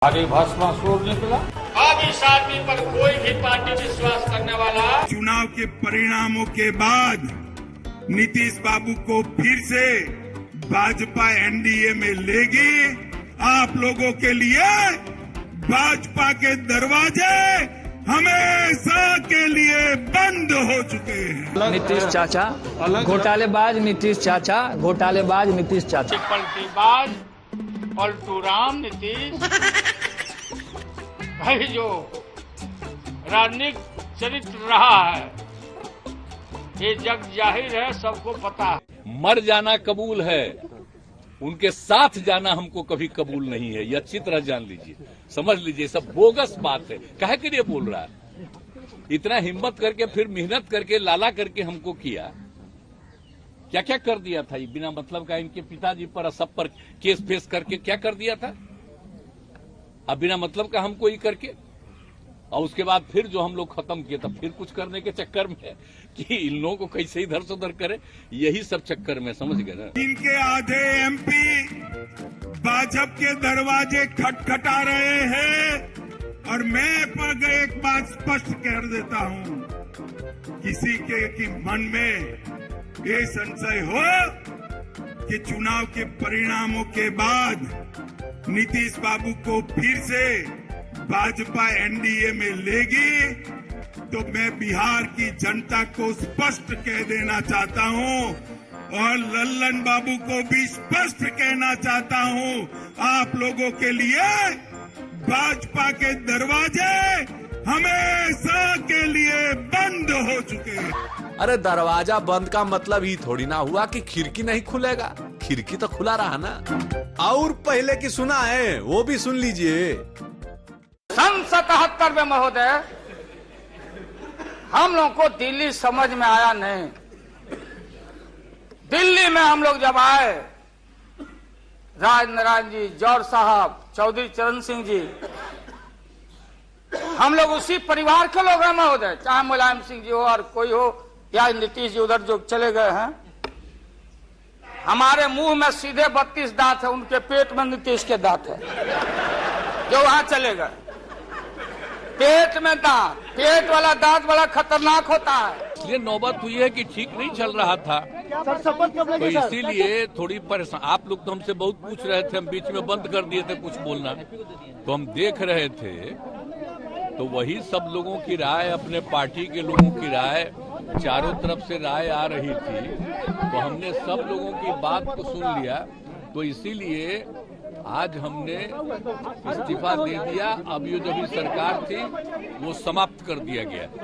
आगे भस्मासुर निकला। अब इस आदमी पर कोई भी पार्टी विश्वास करने वाला चुनाव के परिणामों के बाद नीतीश बाबू को फिर से भाजपा एनडीए में लेगी। आप लोगों के लिए भाजपा के दरवाजे हमेशा के लिए बंद हो चुके हैं। नीतीश चाचा घोटालेबाज, नीतीश चाचा घोटालेबाज, नीतीश चाचा पलटीबाज पलटू राम नीतीश भाई जो राजनीतिक चरित्र रहा है ये जग जाहिर है, सबको पता है। मर जाना कबूल है, उनके साथ जाना हमको कभी कबूल नहीं है। ये अच्छी तरह जान लीजिए, समझ लीजिए, सब बोगस बात है। काहे के लिए बोल रहा है? इतना हिम्मत करके फिर मेहनत करके लाला करके हमको किया, क्या क्या कर दिया था? ये बिना मतलब का इनके पिताजी पर सब पर केस फेस करके क्या कर दिया था? अब बिना मतलब का हमको ही करके, और उसके बाद फिर जो हम लोग खत्म किए, तब फिर कुछ करने के चक्कर में कि इन लोगों को कैसे इधर से उधर करे, यही सब चक्कर में, समझ गए ना? इनके आधे एमपी भाजपा के दरवाजे खटखटा रहे हैं और मैं पर एक बात स्पष्ट कर देता हूं, किसी के कि मन में ये संशय हो कि चुनाव के परिणामों के बाद नीतीश बाबू को फिर से भाजपा एनडीए में लेगी, तो मैं बिहार की जनता को स्पष्ट कह देना चाहता हूं और लल्लन बाबू को भी स्पष्ट कहना चाहता हूं, आप लोगों के लिए भाजपा के दरवाजे हमेशा के लिए बंद हो चुके हैं। अरे दरवाजा बंद का मतलब ही थोड़ी ना हुआ कि खिड़की नहीं खुलेगा, खिड़की तो खुला रहा ना। और पहले की सुना है वो भी सुन लीजिए। सन 77 में महोदय हम लोग को दिल्ली समझ में आया नहीं। दिल्ली में हम लोग जब आए, राजनारायण जी, जौहर साहब, चौधरी चरण सिंह जी, हम लोग उसी परिवार के लोग हैं महोदय, चाहे मुलायम सिंह जी हो और कोई हो या नीतीश जी उधर जो चले गए हैं। हमारे मुंह में सीधे 32 दांत है, उनके पेट में नीतीश के दांत है जो वहां चले गए। पेट में दांत, पेट वाला दांत बड़ा खतरनाक होता है। इसलिए नौबत हुई है कि ठीक नहीं चल रहा था, तो इसीलिए थोड़ी परेशान। आप लोग तो हमसे बहुत पूछ रहे थे, हम बीच में बंद कर दिए थे कुछ बोलना, तो हम देख रहे थे, तो वही सब लोगों की राय, अपने पार्टी के लोगों की राय, चारों तरफ से राय आ रही थी, तो हमने सब लोगों की बात को सुन लिया। तो इसीलिए आज हमने इस्तीफा दे दिया। अब ये जो भी सरकार थी वो समाप्त कर दिया गया।